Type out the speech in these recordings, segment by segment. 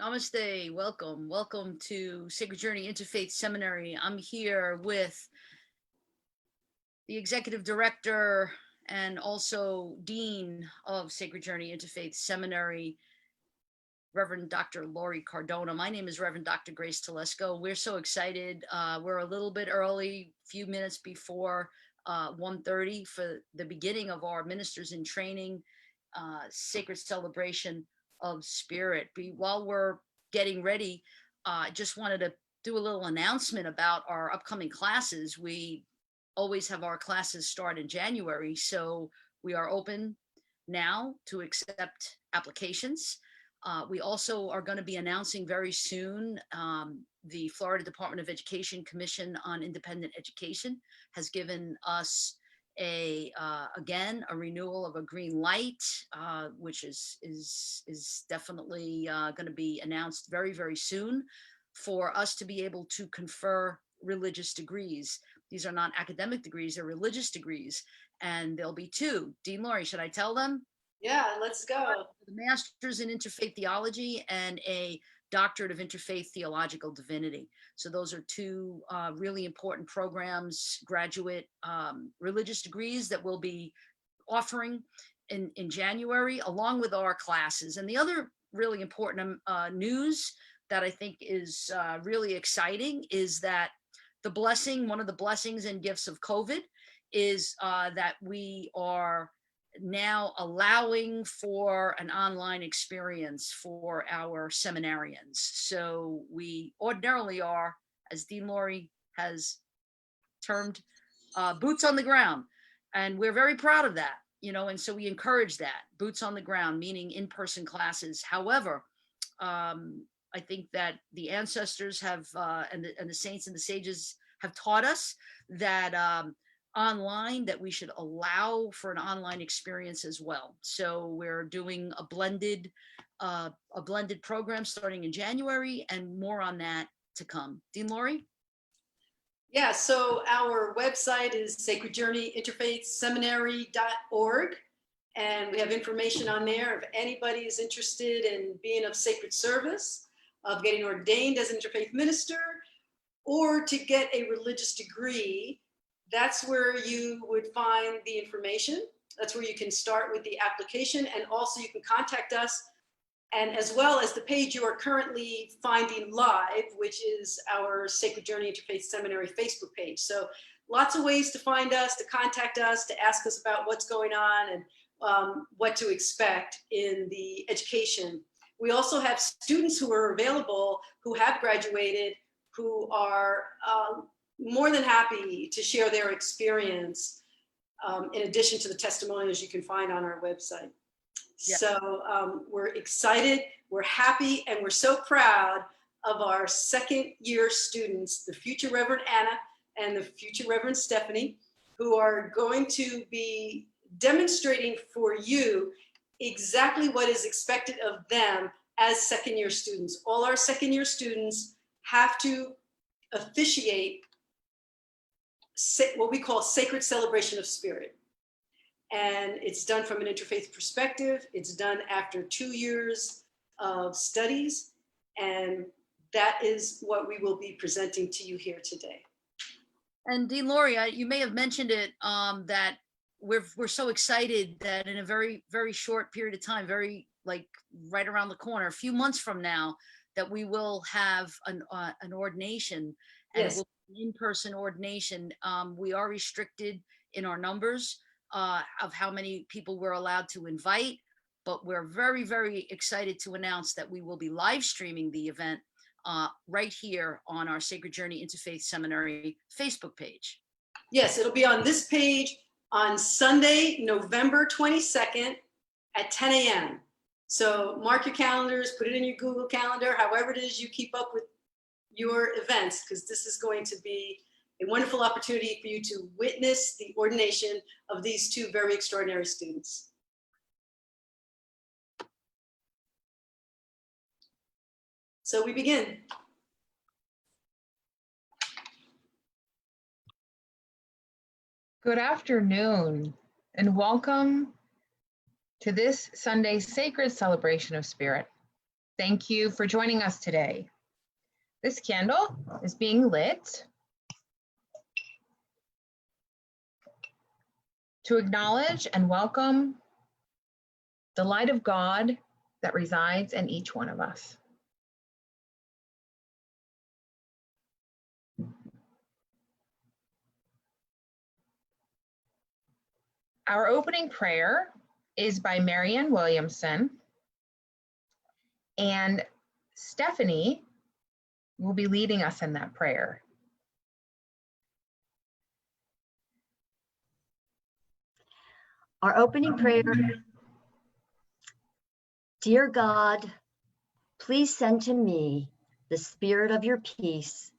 Namaste. Welcome to Sacred Journey Interfaith Seminary. I'm here with the executive director and also dean of Sacred Journey Interfaith Seminary, Reverend Dr. Lori Cardona. My name is Reverend Dr. Grace Telesco. We're so excited. We're a little bit early, few minutes before 1:30 for the beginning of our Ministers in Training Sacred Celebration of Spirit. While we're getting ready, I just wanted to do a little announcement about our upcoming classes. We always have our classes start in January, so we are open now to accept applications. We also are going to be announcing very soon the Florida Department of Education Commission on Independent Education has given us again a renewal of a green light, which is definitely going to be announced very soon for us to be able to confer religious degrees. These are not academic degrees, they're religious degrees, and there'll be two. Dean Laurie, should I tell them? Yeah, let's go. The Master's in Interfaith Theology and a Doctorate of Interfaith Theological Divinity. So those are two really important programs, graduate religious degrees that we'll be offering in January, along with our classes. And the other really important news that I think is really exciting is that one of the blessings and gifts of COVID is that we are now allowing for an online experience for our seminarians. So we ordinarily are, as Dean Laurie has termed, boots on the ground. And we're very proud of that, and so we encourage that, boots on the ground, meaning in-person classes. However, I think that the ancestors have, and the saints and the sages have taught us that online, that we should allow for an online experience as well. So we're doing a blended program starting in January, and more on that to come. Dean Laurie? Yeah, so our website is sacredjourneyinterfaithseminary.org, and we have information on there if anybody is interested in being of sacred service, of getting ordained as an interfaith minister, or to get a religious degree. That's where you would find the information. That's where you can start with the application, and also you can contact us, and as well as the page you are currently finding live, which is our Sacred Journey Interfaith Seminary Facebook page. So lots of ways to find us, to contact us, to ask us about what's going on and what to expect in the education. We also have students who are available, who have graduated, who are more than happy to share their experience, in addition to the testimonials you can find on our website. Yeah. So we're excited, we're happy, and we're so proud of our second year students, the future Reverend Anna and the future Reverend Stephanie, who are going to be demonstrating for you exactly what is expected of them as second year students. All our second year students have to officiate what we call sacred celebration of spirit. And it's done from an interfaith perspective. It's done after 2 years of studies. And that is what we will be presenting to you here today. And Dean Laurie, you may have mentioned it, that we're so excited that in a very short period of time, right around the corner, a few months from now, that we will have an ordination. And yes. It will be an in-person ordination. We are restricted in our numbers of how many people we're allowed to invite, but we're very excited to announce that we will be live streaming the event right here on our Sacred Journey Interfaith Seminary Facebook page. Yes, it'll be on this page on Sunday, November 22nd at 10 a.m. So mark your calendars, put it in your Google Calendar, however it is you keep up with your events, because this is going to be a wonderful opportunity for you to witness the ordination of these two very extraordinary students. So we begin. Good afternoon, and welcome to this Sunday's Sacred Celebration of Spirit. Thank you for joining us today. This candle is being lit to acknowledge and welcome the light of God that resides in each one of us. Our opening prayer is by Marianne Williamson, and Stephanie will be leading us in that prayer. Our opening prayer. Dear God, please send to me the spirit of your peace.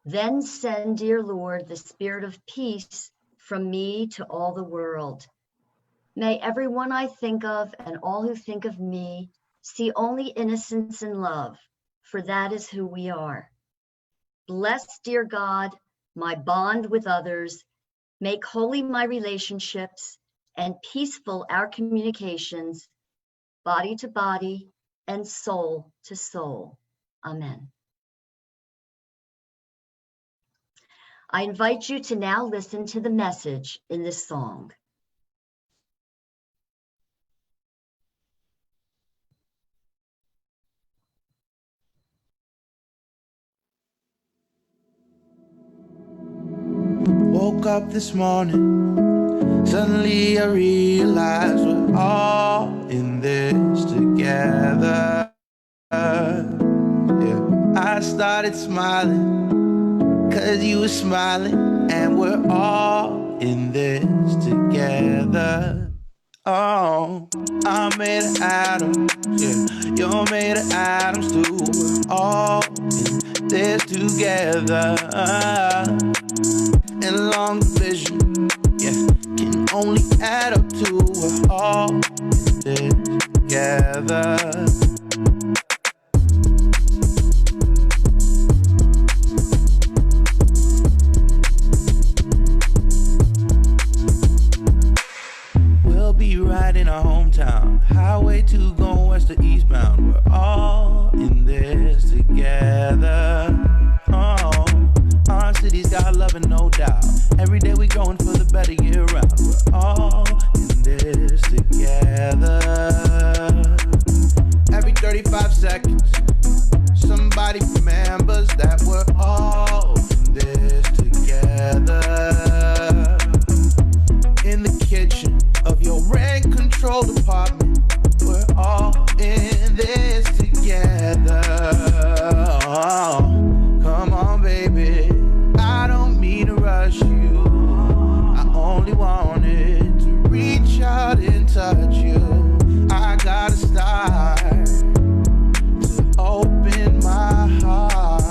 Then send, dear Lord, the spirit of peace from me to all the world. May everyone I think of and all who think of me see only innocence and love, for that is who we are. Bless, dear God, my bond with others. Make holy my relationships and peaceful our communications, body to body and soul to soul. Amen. I invite you to now listen to the message in this song. Woke up this morning, suddenly I realized we're all in this together. Yeah. I started smiling, 'cause you were smiling, and we're all in this together. Oh, I'm made of atoms, yeah, you're made of atoms too. We're all in this together. And long division, yeah, can only add up to we're all in this together. We'll be right in our hometown, highway 2 going west to eastbound. We're all in this together. Oh, our city's got love and no doubt. Every day we going for the better year round. We're all in this together. Every 35 seconds, somebody remembers that we're all in this together. In the kitchen of your rent control department, we're all in this together. Oh, come on, baby, I don't mean to rush you. I only wanted to reach out and touch you. I gotta start to open my heart.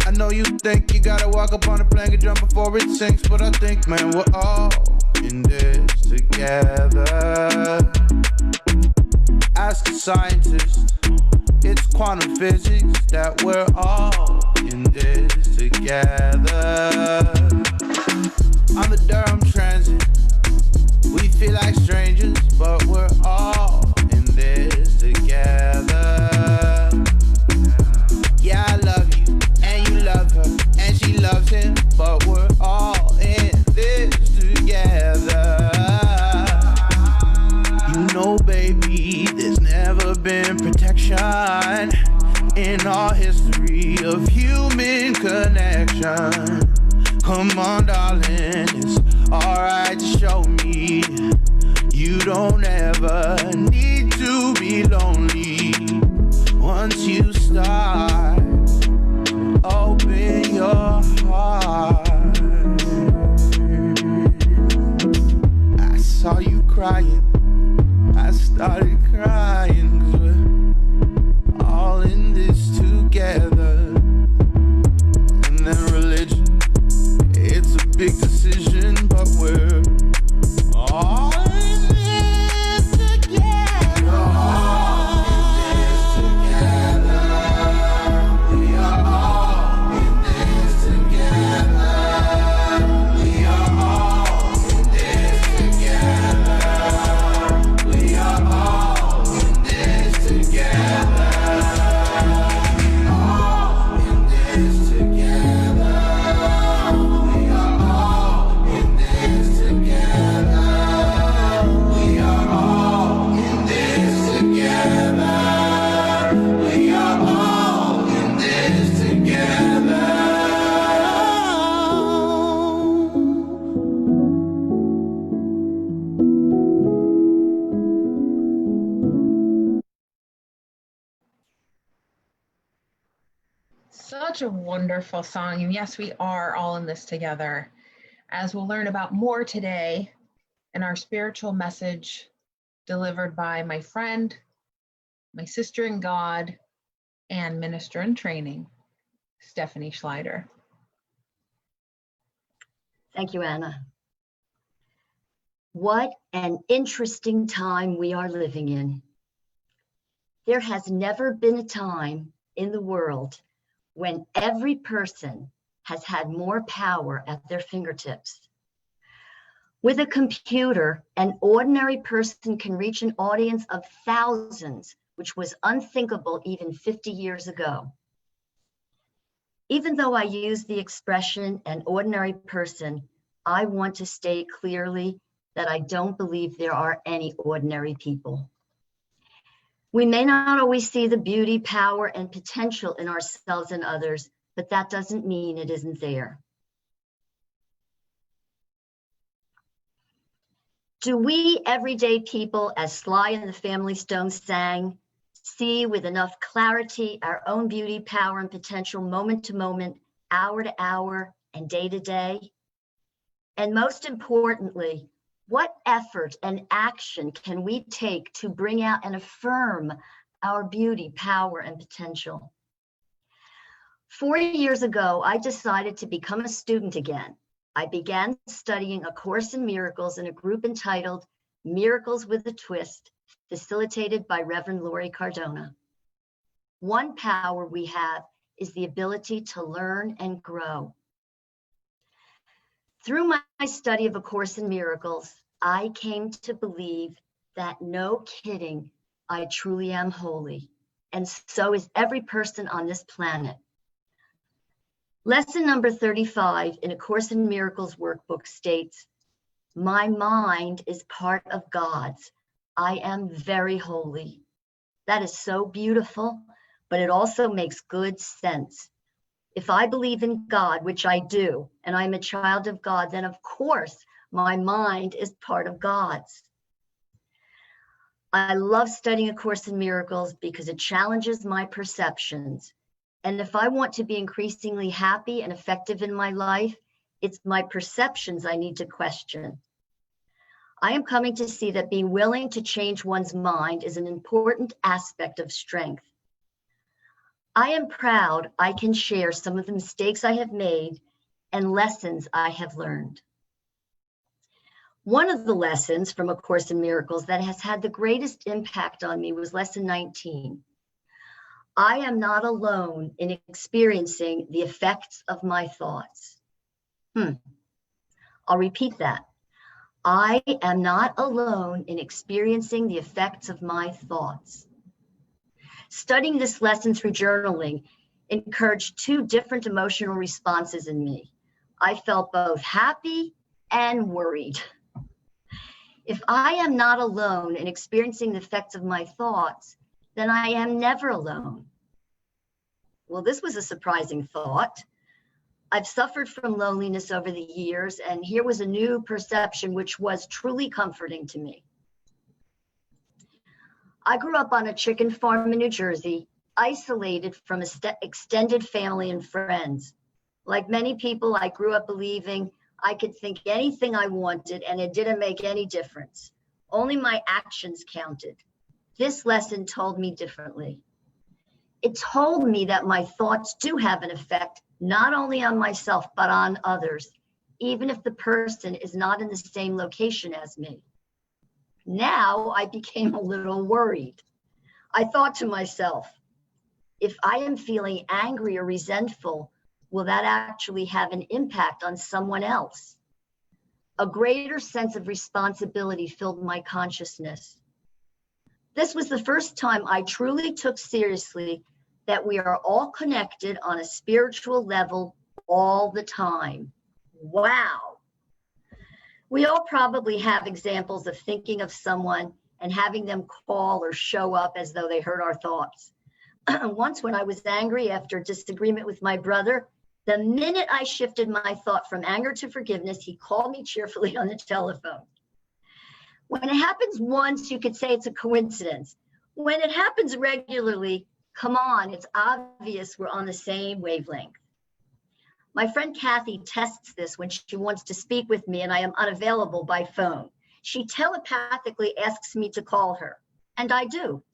I know you think you gotta walk up on the plank and jump before it sinks, but I think, man, we're all in this together. Ask a scientist, it's quantum physics that we're all in this together. On the Durham Transit, we feel like strangers, but we're all in this together. Yeah, I love you, and you love her, and she loves him, but we're all in this together. You know, baby, there's never been protection in our history of human connection. Come on, darling, it's alright to show me you don't ever need to be lonely. Once you start, open your heart. I saw you crying, I started crying, 'cause we're all in this together. And then religion, it's a big decision, but we're all in this together. Such a wonderful song. And yes, we are all in this together, as we'll learn about more today in our spiritual message delivered by my friend, my sister in God, and minister in training, Stephanie Schleider. Thank you, Anna. What an interesting time we are living in. There has never been a time in the world when every person has had more power at their fingertips. With a computer, an ordinary person can reach an audience of thousands, which was unthinkable even 50 years ago. Even though I use the expression an ordinary person, I want to state clearly that I don't believe there are any ordinary people. We may not always see the beauty, power, and potential in ourselves and others, but that doesn't mean it isn't there. Do we everyday people, as Sly and the Family Stone sang, see with enough clarity our own beauty, power, and potential moment to moment, hour to hour, and day to day? And most importantly, what effort and action can we take to bring out and affirm our beauty, power, and potential? 4 years ago, I decided to become a student again. I began studying A Course in Miracles in a group entitled Miracles with a Twist, facilitated by Reverend Laurie Cardona. One power we have is the ability to learn and grow. Through my study of A Course in Miracles, I came to believe that, no kidding, I truly am holy, and so is every person on this planet. Lesson number 35 in A Course in Miracles workbook states, "My mind is part of God's. I am very holy." That is so beautiful, but it also makes good sense. If I believe in God, which I do, and I'm a child of God, then of course my mind is part of God's. I love studying A Course in Miracles because it challenges my perceptions. And if I want to be increasingly happy and effective in my life, it's my perceptions I need to question. I am coming to see that being willing to change one's mind is an important aspect of strength. I am proud I can share some of the mistakes I have made and lessons I have learned. One of the lessons from A Course in Miracles that has had the greatest impact on me was lesson 19. I am not alone in experiencing the effects of my thoughts. I'll repeat that. I am not alone in experiencing the effects of my thoughts. Studying this lesson through journaling encouraged two different emotional responses in me. I felt both happy and worried. If I am not alone in experiencing the effects of my thoughts, then I am never alone. Well, this was a surprising thought. I've suffered from loneliness over the years, and here was a new perception which was truly comforting to me. I grew up on a chicken farm in New Jersey, isolated from extended family and friends. Like many people, I grew up believing I could think anything I wanted and it didn't make any difference. Only my actions counted. This lesson told me differently. It told me that my thoughts do have an effect, not only on myself, but on others, even if the person is not in the same location as me. Now I became a little worried. I thought to myself, if I am feeling angry or resentful, will that actually have an impact on someone else? A greater sense of responsibility filled my consciousness. This was the first time I truly took seriously that we are all connected on a spiritual level all the time. Wow. We all probably have examples of thinking of someone and having them call or show up as though they heard our thoughts. Once when I was angry after a disagreement with my brother, the minute I shifted my thought from anger to forgiveness, he called me cheerfully on the telephone. When it happens once, you could say it's a coincidence. When it happens regularly, Come on, it's obvious we're on the same wavelength. My friend Kathy tests this when she wants to speak with me and I am unavailable by phone. She telepathically asks me to call her, and I do.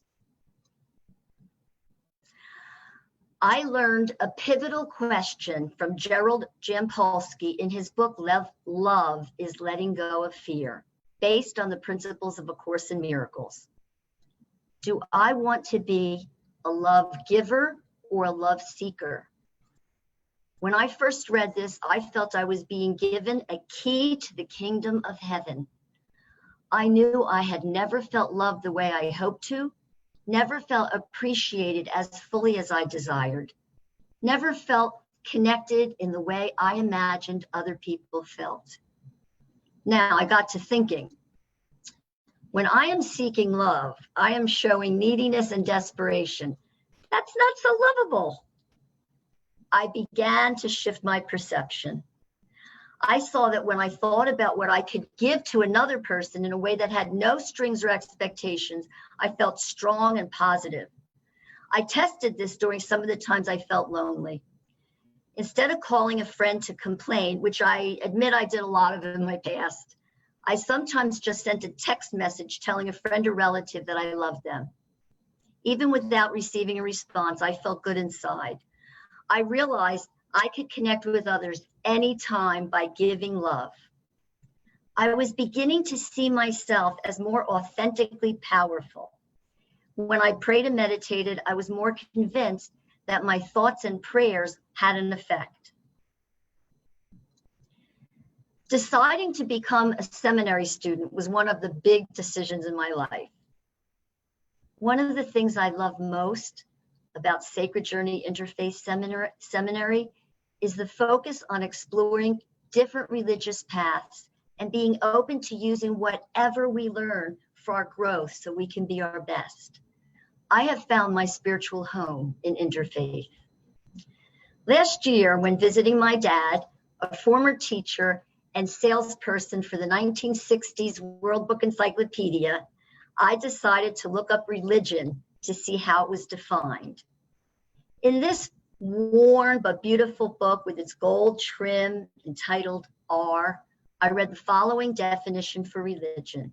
I learned a pivotal question from Gerald Jampolsky in his book, Love is Letting Go of Fear, based on the principles of A Course in Miracles. Do I want to be a love giver or a love seeker? When I first read this, I felt I was being given a key to the kingdom of heaven. I knew I had never felt loved the way I hoped to, never felt appreciated as fully as I desired, never felt connected in the way I imagined other people felt. Now I got to thinking, when I am seeking love, I am showing neediness and desperation. That's not so lovable. I began to shift my perception. I saw that when I thought about what I could give to another person in a way that had no strings or expectations, I felt strong and positive. I tested this during some of the times I felt lonely. Instead of calling a friend to complain, which I admit I did a lot of in my past, I sometimes just sent a text message telling a friend or relative that I loved them. Even without receiving a response, I felt good inside. I realized I could connect with others anytime by giving love. I was beginning to see myself as more authentically powerful. When I prayed and meditated, I was more convinced that my thoughts and prayers had an effect. Deciding to become a seminary student was one of the big decisions in my life. One of the things I love most about Sacred Journey Interfaith Seminary is the focus on exploring different religious paths and being open to using whatever we learn for our growth so we can be our best. I have found my spiritual home in Interfaith. Last year, when visiting my dad, a former teacher and salesperson for the 1960s World Book Encyclopedia, I decided to look up religion to see how it was defined. In this worn but beautiful book with its gold trim entitled R, I read the following definition for religion.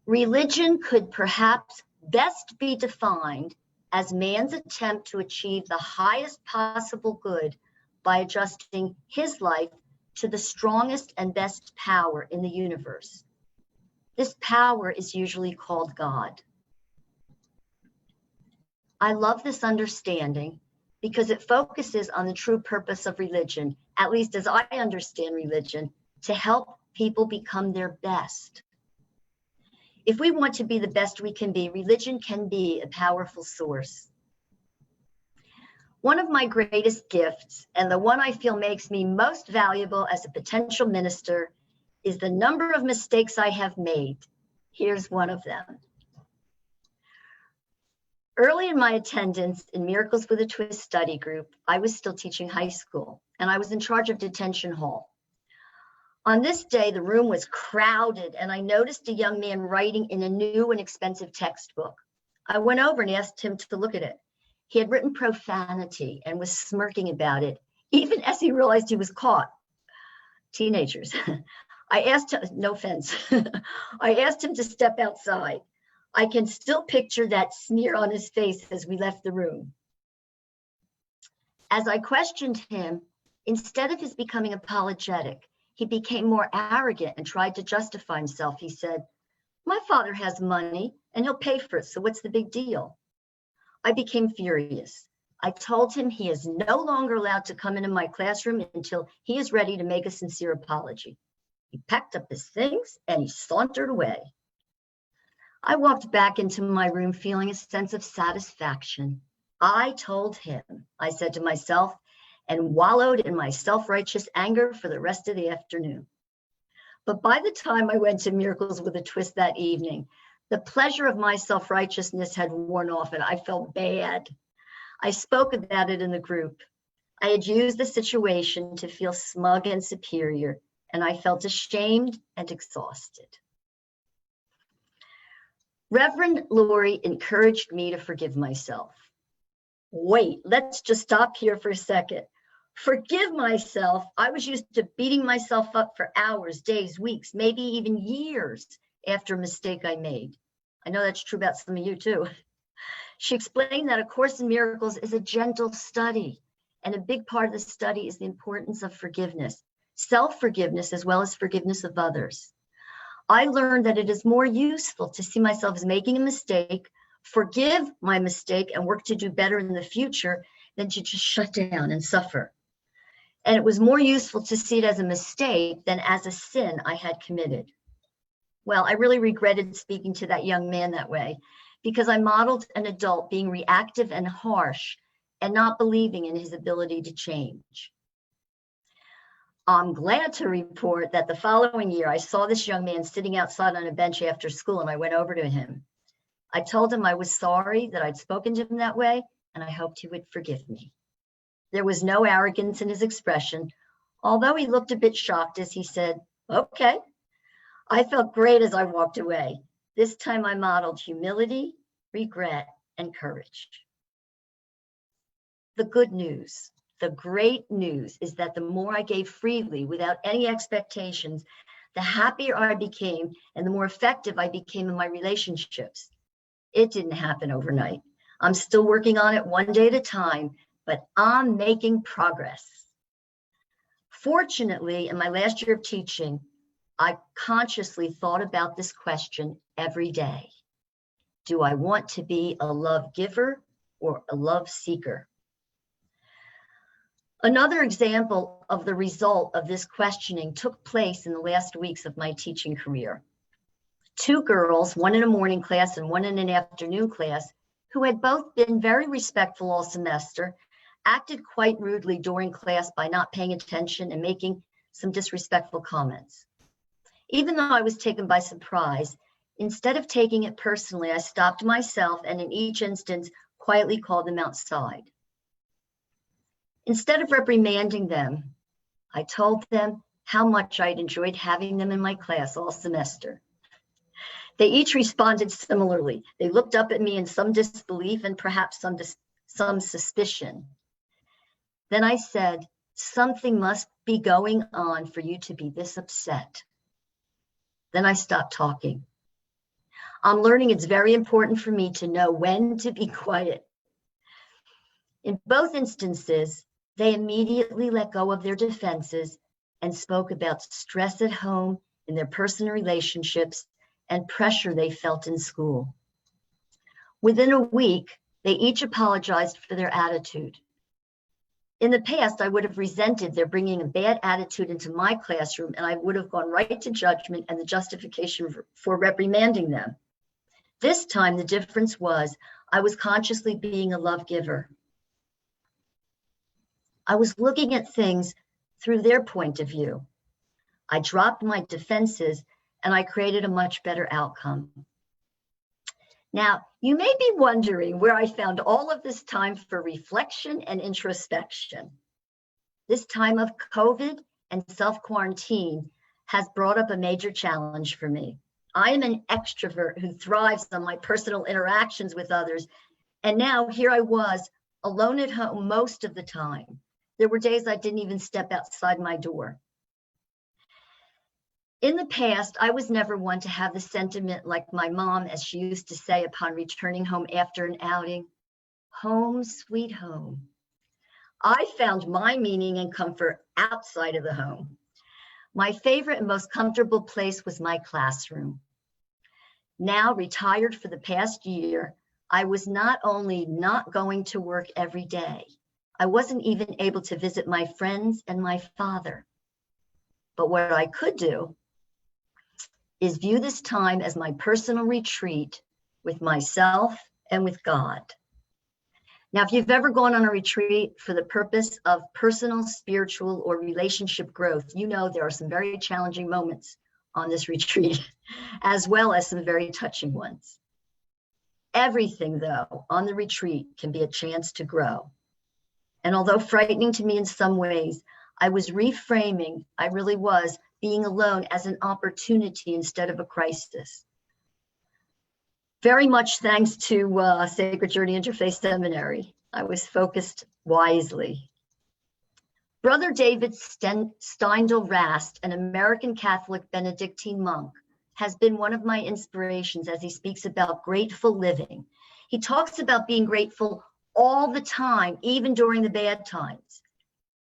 Religion could perhaps best be defined as man's attempt to achieve the highest possible good by adjusting his life to the strongest and best power in the universe. This power is usually called God. I love this understanding because it focuses on the true purpose of religion, at least as I understand religion, to help people become their best. If we want to be the best we can be, religion can be a powerful source. One of my greatest gifts, and the one I feel makes me most valuable as a potential minister, is the number of mistakes I have made. Here's one of them. Early in my attendance in Miracles with a Twist study group, I was still teaching high school, and I was in charge of detention hall. On this day, the room was crowded, and I noticed a young man writing in a new and expensive textbook. I went over and asked him to look at it. He had written profanity and was smirking about it, even as he realized he was caught. Teenagers. I asked him, no offense, I asked him to step outside. I can still picture that sneer on his face as we left the room. As I questioned him, instead of his becoming apologetic, he became more arrogant and tried to justify himself. He said, "My father has money and he'll pay for it, so what's the big deal?" I became furious. I told him he is no longer allowed to come into my classroom until he is ready to make a sincere apology. He packed up his things and he sauntered away. I walked back into my room feeling a sense of satisfaction. I told him, I said to myself, and wallowed in my self-righteous anger for the rest of the afternoon. But by the time I went to Miracles with a Twist that evening, the pleasure of my self-righteousness had worn off and I felt bad. I spoke about it in the group. I had used the situation to feel smug and superior, and I felt ashamed and exhausted. Reverend Lori encouraged me to forgive myself. Wait, let's just stop here for a second. Forgive myself. I was used to beating myself up for hours, days, weeks, maybe even years after a mistake I made. I know that's true about some of you too. She explained that A Course in Miracles is a gentle study, and a big part of the study is the importance of forgiveness, self-forgiveness as well as forgiveness of others. I learned that it is more useful to see myself as making a mistake, forgive my mistake, and work to do better in the future than to just shut down and suffer. And it was more useful to see it as a mistake than as a sin I had committed. Well, I really regretted speaking to that young man that way because I modeled an adult being reactive and harsh and not believing in his ability to change. I'm glad to report that the following year, I saw this young man sitting outside on a bench after school, and I went over to him. I told him I was sorry that I'd spoken to him that way, and I hoped he would forgive me. There was no arrogance in his expression, although he looked a bit shocked as he said, "Okay." I felt great as I walked away. This time I modeled humility, regret, and courage. The good news, the great news is that the more I gave freely without any expectations, the happier I became and the more effective I became in my relationships. It didn't happen overnight. I'm still working on it one day at a time, but I'm making progress. Fortunately, in my last year of teaching, I consciously thought about this question every day. Do I want to be a love giver or a love seeker? Another example of the result of this questioning took place in the last weeks of my teaching career. Two girls, one in a morning class and one in an afternoon class, who had both been very respectful all semester, acted quite rudely during class by not paying attention and making some disrespectful comments. Even though I was taken by surprise, instead of taking it personally, I stopped myself and in each instance quietly called them outside. Instead of reprimanding them, I told them how much I'd enjoyed having them in my class all semester. They each responded similarly. They looked up at me in some disbelief and perhaps some suspicion. Then I said, "Something must be going on for you to be this upset." Then I stopped talking. I'm learning it's very important for me to know when to be quiet. In both instances, they immediately let go of their defenses and spoke about stress at home, in their personal relationships, and pressure they felt in school. Within a week, they each apologized for their attitude. In the past, I would have resented their bringing a bad attitude into my classroom, and I would have gone right to judgment and the justification for reprimanding them. This time, the difference was I was consciously being a love giver. I was looking at things through their point of view. I dropped my defenses and I created a much better outcome. Now, you may be wondering where I found all of this time for reflection and introspection. This time of COVID and self-quarantine has brought up a major challenge for me. I am an extrovert who thrives on my personal interactions with others, and now here I was, alone at home most of the time. There were days I didn't even step outside my door. In the past, I was never one to have the sentiment like my mom, as she used to say upon returning home after an outing, "Home, sweet home." I found my meaning and comfort outside of the home. My favorite and most comfortable place was my classroom. Now retired for the past year, I was not only not going to work every day, I wasn't even able to visit my friends and my father. But what I could do is view this time as my personal retreat with myself and with God. Now, if you've ever gone on a retreat for the purpose of personal, spiritual, or relationship growth, you know there are some very challenging moments on this retreat, as well as some very touching ones. Everything, though, on the retreat can be a chance to grow. And although frightening to me in some ways, I was reframing, I really was, being alone as an opportunity instead of a crisis. Very much thanks to Sacred Journey Interfaith Seminary. I was focused wisely. Brother David Steindl-Rast, an American Catholic Benedictine monk, has been one of my inspirations as he speaks about grateful living. He talks about being grateful all the time, even during the bad times.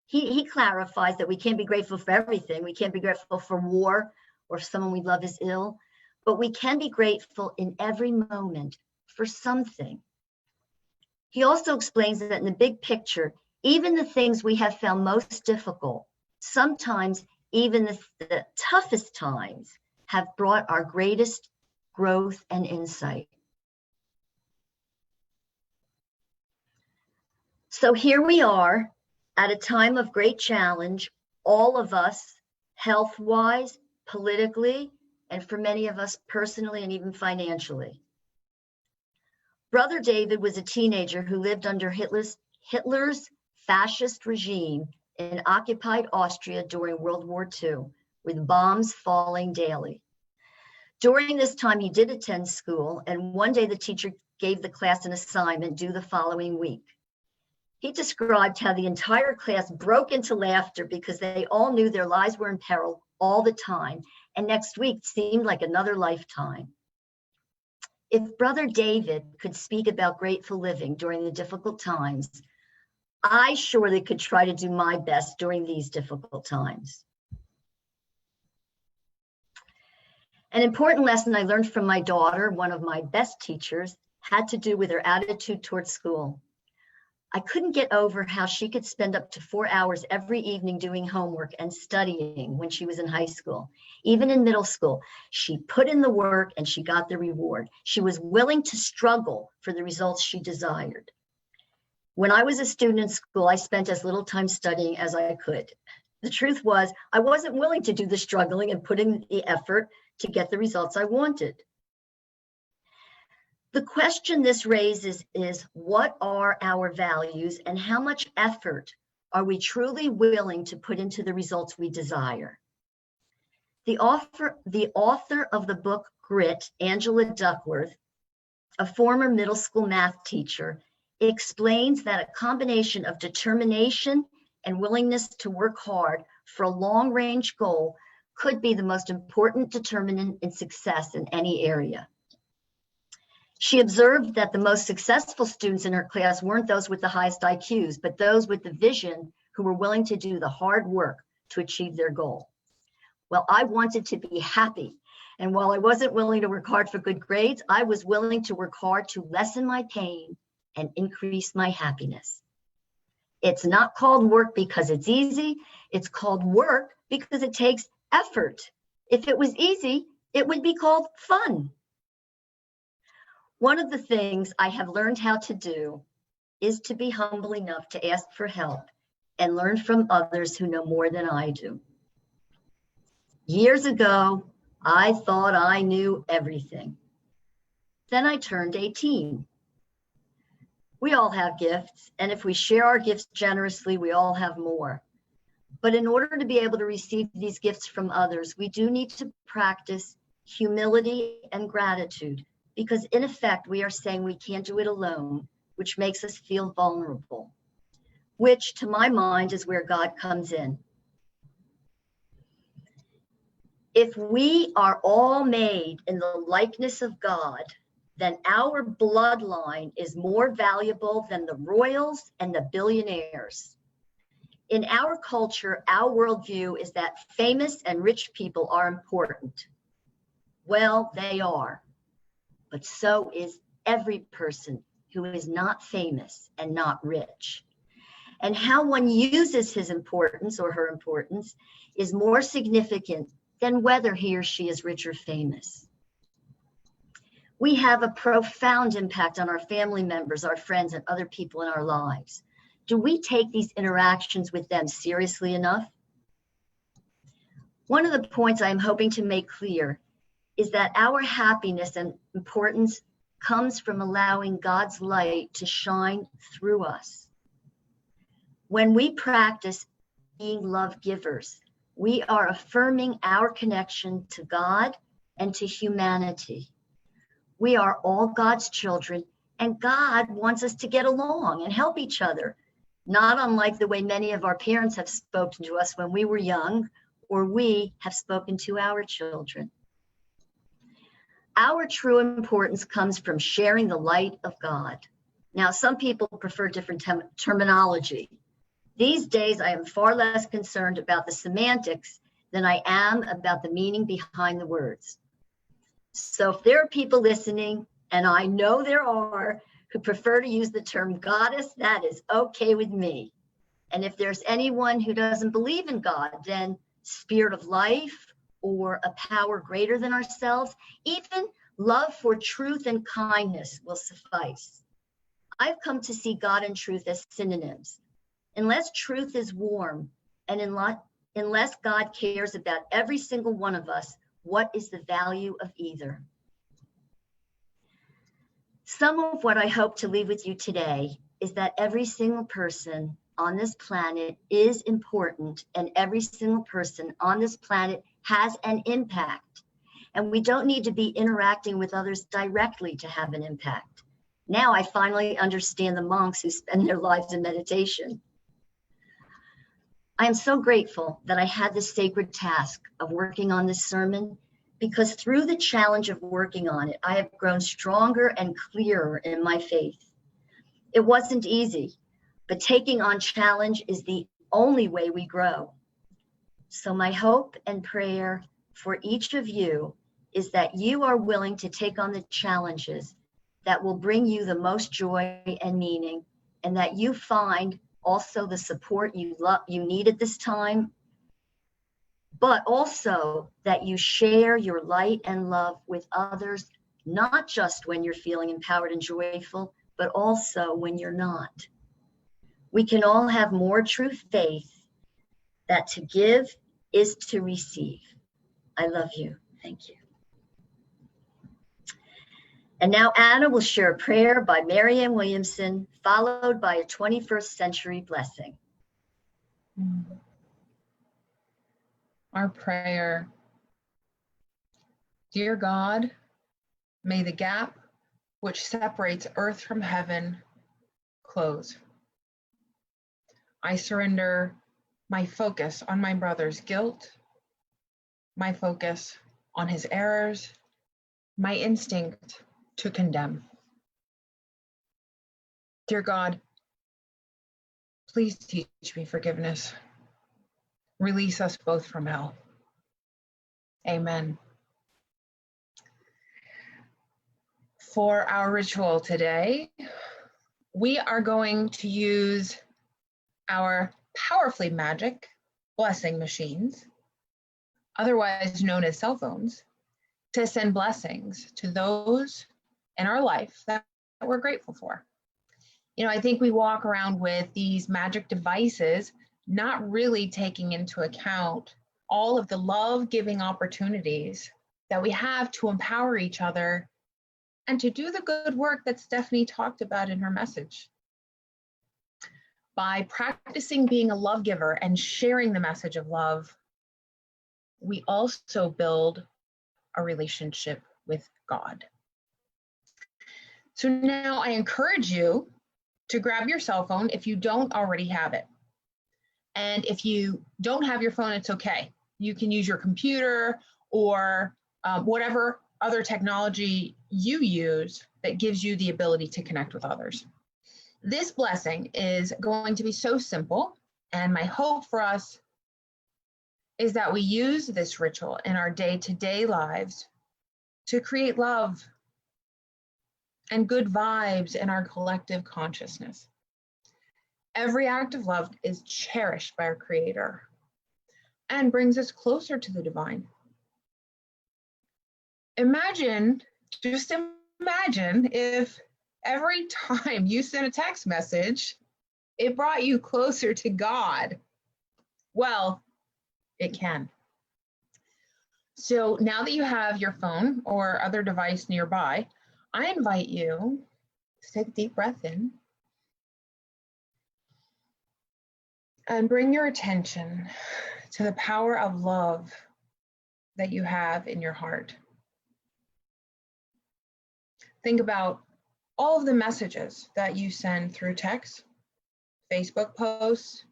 He clarifies that we can't be grateful for everything. We can't be grateful for war or if someone we love is ill, but we can be grateful in every moment for something. He also explains that in the big picture, even the things we have found most difficult, sometimes even the toughest times, have brought our greatest growth and insight. So here we are at a time of great challenge, all of us, health-wise, politically, and for many of us personally and even financially. Brother David was a teenager who lived under Hitler's fascist regime in occupied Austria during World War II, with bombs falling daily. During this time, he did attend school, and one day the teacher gave the class an assignment due the following week. He described how the entire class broke into laughter because they all knew their lives were in peril all the time, and next week seemed like another lifetime. If Brother David could speak about grateful living during the difficult times, I surely could try to do my best during these difficult times. An important lesson I learned from my daughter, one of my best teachers, had to do with her attitude towards school. I couldn't get over how she could spend up to 4 hours every evening doing homework and studying when she was in high school. Even in middle school, she put in the work and she got the reward. She was willing to struggle for the results she desired. When I was a student in school, I spent as little time studying as I could. The truth was, I wasn't willing to do the struggling and put in the effort to get the results I wanted. The question this raises is, what are our values and how much effort are we truly willing to put into the results we desire? The author of the book Grit, Angela Duckworth, a former middle school math teacher, explains that a combination of determination and willingness to work hard for a long-range goal could be the most important determinant in success in any area. She observed that the most successful students in her class weren't those with the highest IQs, but those with the vision who were willing to do the hard work to achieve their goal. Well, I wanted to be happy. And while I wasn't willing to work hard for good grades, I was willing to work hard to lessen my pain and increase my happiness. It's not called work because it's easy. It's called work because it takes effort. If it was easy, it would be called fun. One of the things I have learned how to do is to be humble enough to ask for help and learn from others who know more than I do. Years ago, I thought I knew everything. Then I turned 18. We all have gifts, and if we share our gifts generously, we all have more. But in order to be able to receive these gifts from others, we do need to practice humility and gratitude, because in effect, we are saying we can't do it alone, which makes us feel vulnerable, which to my mind is where God comes in. If we are all made in the likeness of God, then our bloodline is more valuable than the royals and the billionaires. In our culture, our worldview is that famous and rich people are important. Well, they are, but so is every person who is not famous and not rich. And how one uses his importance or her importance is more significant than whether he or she is rich or famous. We have a profound impact on our family members, our friends, and other people in our lives. Do we take these interactions with them seriously enough? One of the points I am hoping to make clear is that our happiness and importance comes from allowing God's light to shine through us. When we practice being love givers, we are affirming our connection to God and to humanity. We are all God's children, and God wants us to get along and help each other, not unlike the way many of our parents have spoken to us when we were young, or we have spoken to our children. Our true importance comes from sharing the light of God. Now, some people prefer different terminology. These days, I am far less concerned about the semantics than I am about the meaning behind the words. So if there are people listening, and I know there are, who prefer to use the term goddess, that is okay with me. And if there's anyone who doesn't believe in God, then spirit of life or a power greater than ourselves, even love for truth and kindness will suffice. I've come to see God and truth as synonyms. Unless truth is warm, and unless God cares about every single one of us, what is the value of either? Some of what I hope to leave with you today is that every single person on this planet is important, and every single person on this planet has an impact. And we don't need to be interacting with others directly to have an impact. Now I finally understand the monks who spend their lives in meditation. I am so grateful that I had this sacred task of working on this sermon, because through the challenge of working on it, I have grown stronger and clearer in my faith. It wasn't easy, but taking on challenge is the only way we grow. So my hope and prayer for each of you is that you are willing to take on the challenges that will bring you the most joy and meaning, and that you find also the support you need at this time, but also that you share your light and love with others, not just when you're feeling empowered and joyful, but also when you're not. We can all have more true faith that to give is to receive. I love you. Thank you. And now Anna will share a prayer by Marianne Williamson, followed by a 21st century blessing. Our prayer. Dear God, may the gap which separates earth from heaven close. I surrender my focus on my brother's guilt, my focus on his errors, my instinct to condemn. Dear God, please teach me forgiveness. Release us both from hell. Amen. For our ritual today, we are going to use our powerfully magic blessing machines, otherwise known as cell phones, to send blessings to those in our life that we're grateful for. You know, I think we walk around with these magic devices, not really taking into account all of the love-giving opportunities that we have to empower each other and to do the good work that Stephanie talked about in her message. By practicing being a love giver and sharing the message of love, we also build a relationship with God. So now I encourage you to grab your cell phone if you don't already have it. And if you don't have your phone, it's okay. You can use your computer or whatever other technology you use that gives you the ability to connect with others. This blessing is going to be so simple, and my hope for us is that we use this ritual in our day-to-day lives to create love and good vibes in our collective consciousness. Every act of love is cherished by our Creator and brings us closer to the divine. Just imagine if every time you sent a text message, it brought you closer to God. Well, it can. So now that you have your phone or other device nearby, I invite you to take a deep breath in and bring your attention to the power of love that you have in your heart. Think about all of the messages that you send through text, Facebook posts,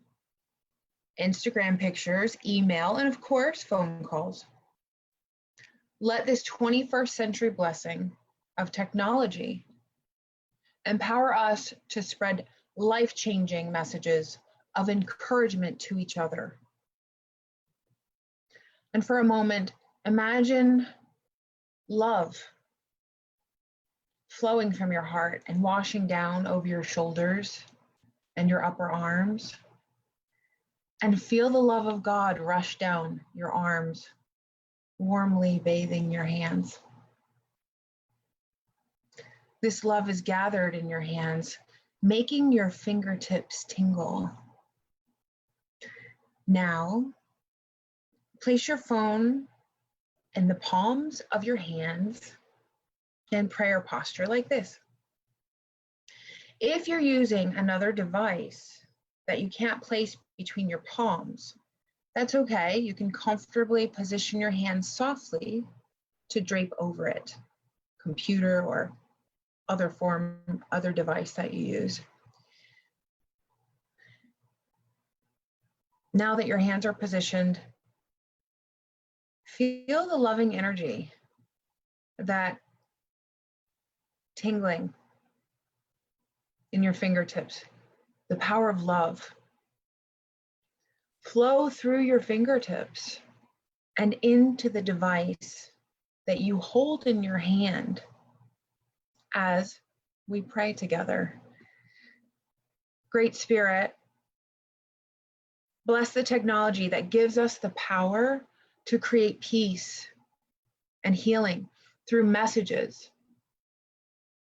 Instagram pictures, email, and of course, phone calls. Let this 21st century blessing of technology empower us to spread life-changing messages of encouragement to each other. And for a moment, imagine love flowing from your heart and washing down over your shoulders and your upper arms. And feel the love of God rush down your arms, warmly bathing your hands. This love is gathered in your hands, making your fingertips tingle. Now, place your phone in the palms of your hands in prayer posture like this. If you're using another device that you can't place between your palms, that's okay. You can comfortably position your hands softly to drape over it, computer or other device that you use. Now that your hands are positioned, feel the loving energy, that tingling in your fingertips, the power of love flow through your fingertips and into the device that you hold in your hand as we pray together. Great Spirit, bless the technology that gives us the power to create peace and healing through messages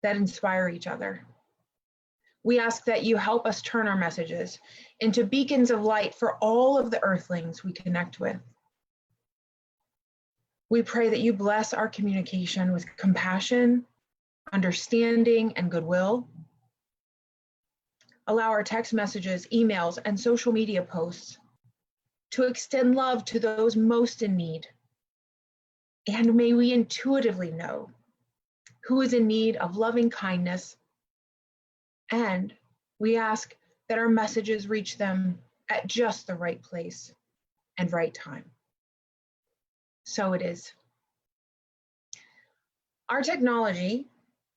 that inspire each other. We ask that you help us turn our messages into beacons of light for all of the earthlings we connect with. We pray that you bless our communication with compassion, understanding, and goodwill. Allow our text messages, emails, and social media posts to extend love to those most in need. And may we intuitively know who is in need of loving kindness. And we ask that our messages reach them at just the right place and right time. So it is. Our technology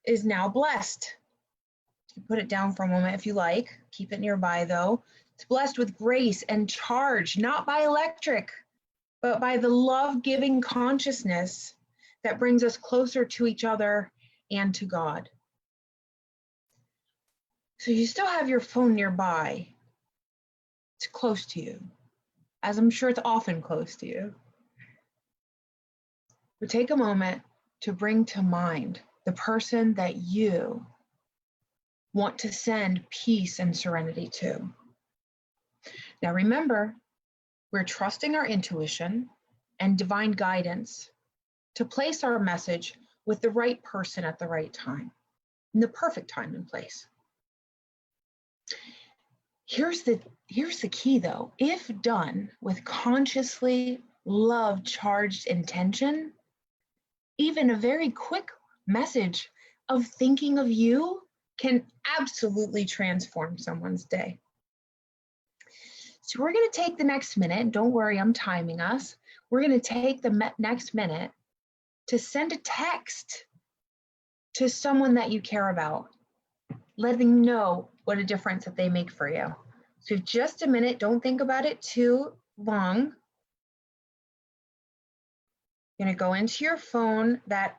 is now blessed. You put it down for a moment if you like. Keep it nearby though. It's blessed with grace and charge, not by electric, but by the love-giving consciousness that brings us closer to each other and to God. So you still have your phone nearby. It's close to you, as I'm sure it's often close to you. But take a moment to bring to mind the person that you want to send peace and serenity to. Now remember, we're trusting our intuition and divine guidance to place our message with the right person at the right time, in the perfect time and place. Here's the key though. If done with consciously love-charged intention, even a very quick message of thinking of you can absolutely transform someone's day. So we're going to take the next minute. Don't worry, I'm timing us. We're going to take the next minute to send a text to someone that you care about, letting them know what a difference that they make for you. So just a minute, don't think about it too long. You're going to go into your phone, that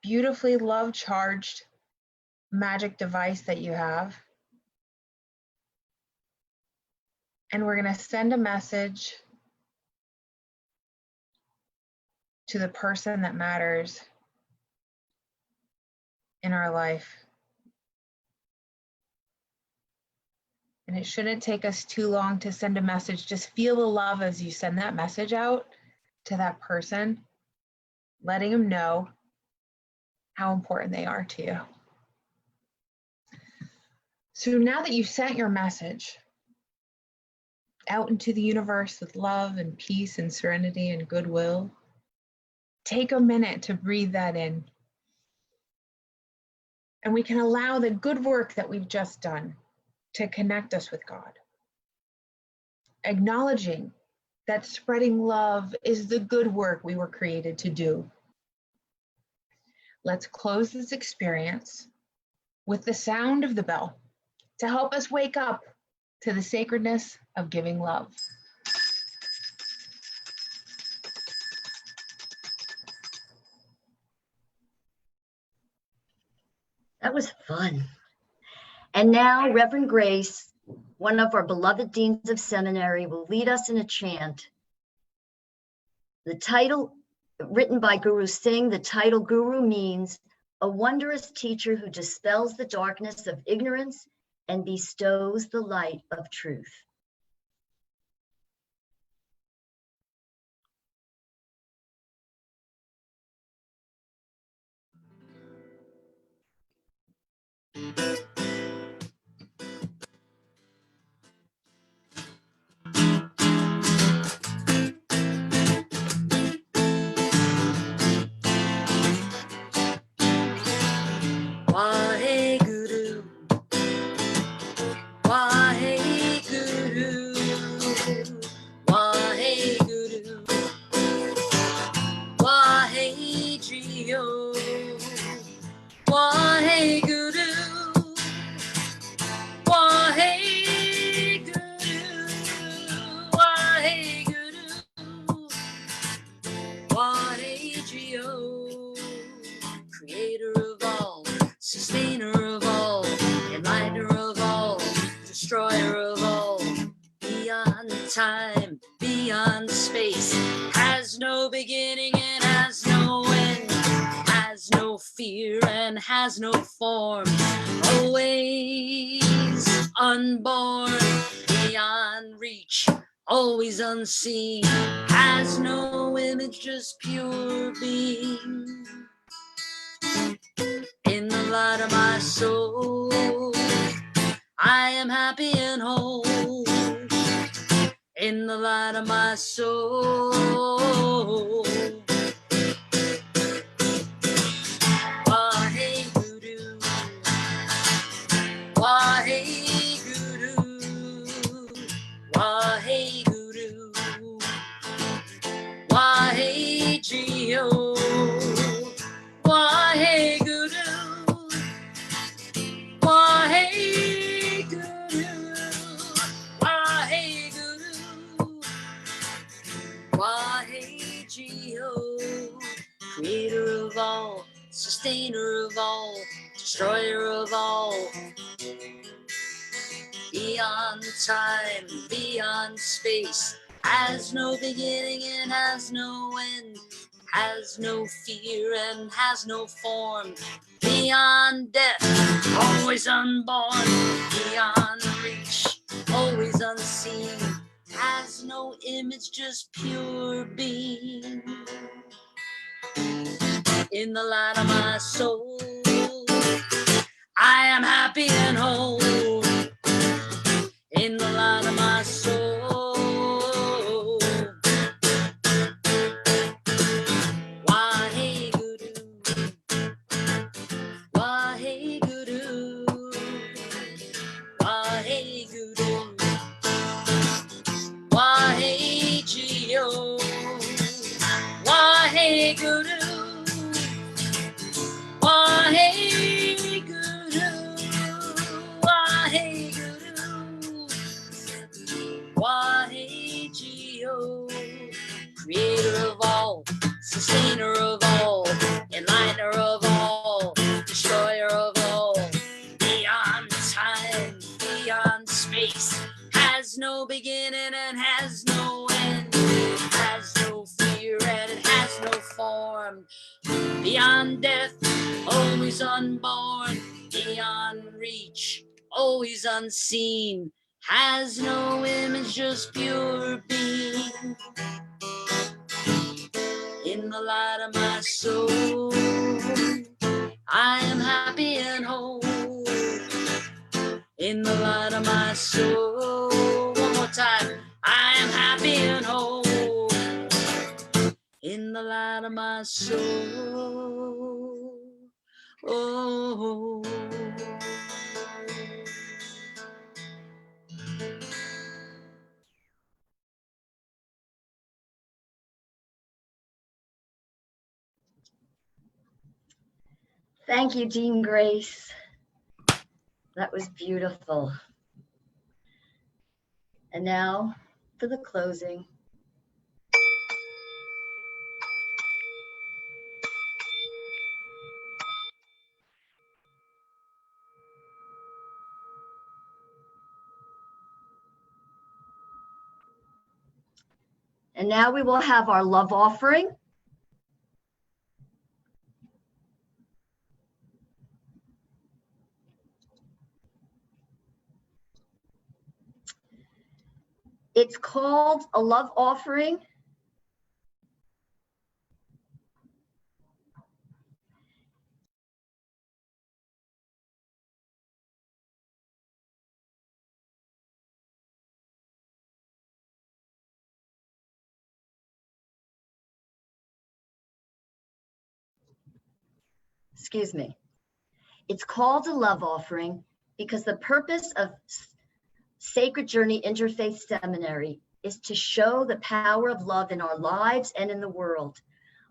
beautifully love-charged magic device that you have. And we're going to send a message to the person that matters in our life. And it shouldn't take us too long to send a message. Just feel the love as you send that message out to that person, letting them know how important they are to you. So now that you've sent your message out into the universe with love and peace and serenity and goodwill, take a minute to breathe that in. And we can allow the good work that we've just done to connect us with God. Acknowledging that spreading love is the good work we were created to do. Let's close this experience with the sound of the bell to help us wake up to the sacredness of giving love. That was fun. And now Reverend Grace, one of our beloved deans of seminary, will lead us in a chant. The title, written by Guru Singh, the title Guru means a wondrous teacher who dispels the darkness of ignorance and bestows the light of truth. Waheguru, Waheguru, Waheguru, Waheguru, Waheguru, Waheguru, Waheguru, creator of all, sustainer of all, enlightener of all, destroyer of all, beyond time, beyond space, has no beginning and has no end, has no fear and has no form, always unborn, beyond reach, always unseen, has no image, just pure being. In the light of my soul, I am happy and whole. In the light of my soul. Waheguru, Waheguru, Waheguru, Waheguru, Waheguru, Waheguru, creator of all, sustainer of all, destroyer of all, beyond time, beyond space, has no beginning and has no end, has no fear and has no form, beyond death, always unborn, beyond reach, always unseen, has no image, just pure being. In the light of my soul, I am happy and whole. In the light of my soul. Waheguru, Waheguru, Waheguru, Waheguru, Waheguru, Waheguru, creator of all, sustainer of all, enlightener of all, destroyer of all, beyond time, beyond space, has no beginning and has no end, has no fear and it has no form, beyond death, always unborn, beyond reach, always unseen, has no image, just pure being. In the light of my soul, I am happy and whole. In the light of my soul, one more time, I am happy and whole. In the light of my soul, Oh. Thank you, Dean Grace. That was beautiful. And now for the closing. And now we will have our love offering. It's called a love offering. Excuse me. It's called a love offering because the purpose of Sacred Journey Interfaith Seminary is to show the power of love in our lives and in the world.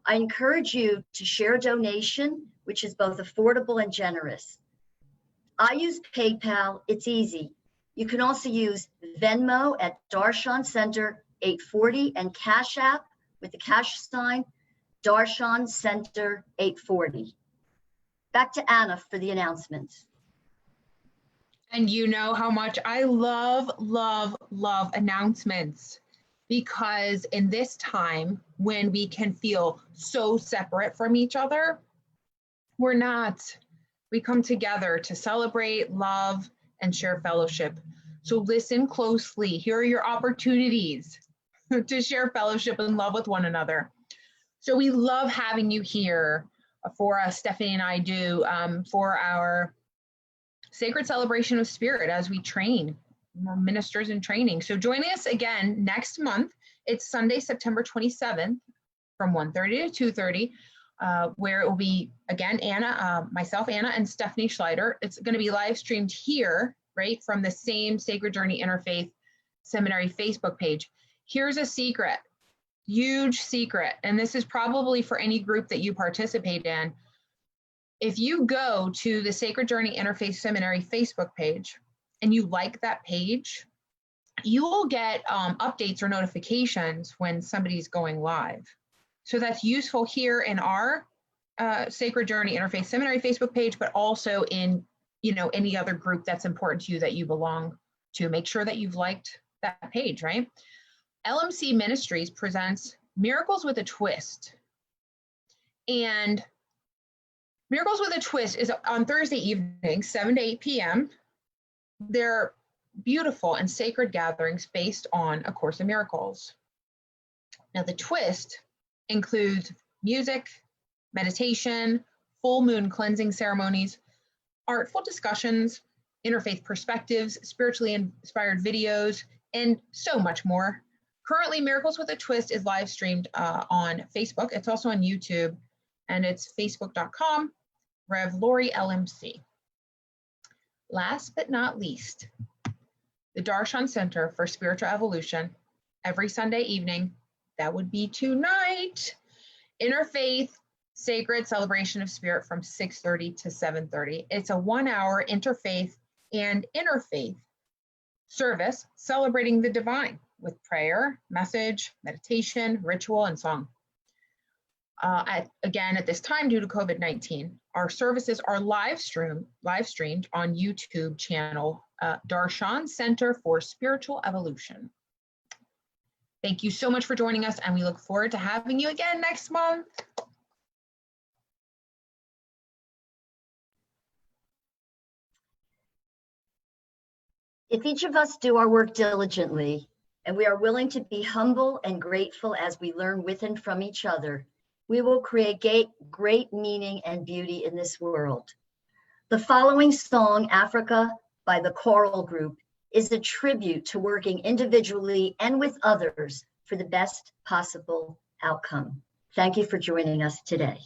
I encourage you to share a donation, which is both affordable and generous. I use PayPal, it's easy. You can also use Venmo at Darshan Center 840 and Cash App with the cash sign, Darshan Center 840. Back to Anna for the announcements. And you know how much I love, love, love announcements, because in this time when we can feel so separate from each other, we're not. We come together to celebrate, love, and share fellowship. So listen closely. Here are your opportunities to share fellowship and love with one another. So we love having you here for us, Stephanie and I do, for our Sacred Celebration of Spirit as we train ministers in training. So join us again next month. It's Sunday, September 27th from 1:30 to 2:30, where it will be, again, Anna, myself, Anna, and Stephanie Schleider. It's going to be live streamed here, right, from the same Sacred Journey Interfaith Seminary Facebook page. Here's a secret, huge secret, and this is probably for any group that you participate in. If you go to the Sacred Journey Interfaith Seminary Facebook page and you like that page, you will get updates or notifications when somebody's going live. So that's useful here in our Sacred Journey Interfaith Seminary Facebook page, but also in, you know, any other group that's important to you that you belong to. Make sure that you've liked that page, right? LMC Ministries presents Miracles with a Twist. And Miracles with a Twist is on Thursday evening, 7 to 8 p.m. They're beautiful and sacred gatherings based on A Course in Miracles. Now, the twist includes music, meditation, full moon cleansing ceremonies, artful discussions, interfaith perspectives, spiritually inspired videos, and so much more. Currently, Miracles with a Twist is live streamed on Facebook. It's also on YouTube, and it's facebook.com, Rev Lori LMC. Last but not least, the Darshan Center for Spiritual Evolution, every Sunday evening, that would be tonight, Interfaith Sacred Celebration of Spirit from 6:30 to 7:30. It's a 1-hour interfaith and interfaith service celebrating the divine with prayer, message, meditation, ritual, and song. Again, at this time, due to COVID-19, our services are live streamed on YouTube channel, Darshan Center for Spiritual Evolution. Thank you so much for joining us, and we look forward to having you again next month. If each of us do our work diligently, and we are willing to be humble and grateful as we learn with and from each other, we will create great meaning and beauty in this world. The following song, Africa, by the Choral Group, is a tribute to working individually and with others for the best possible outcome. Thank you for joining us today.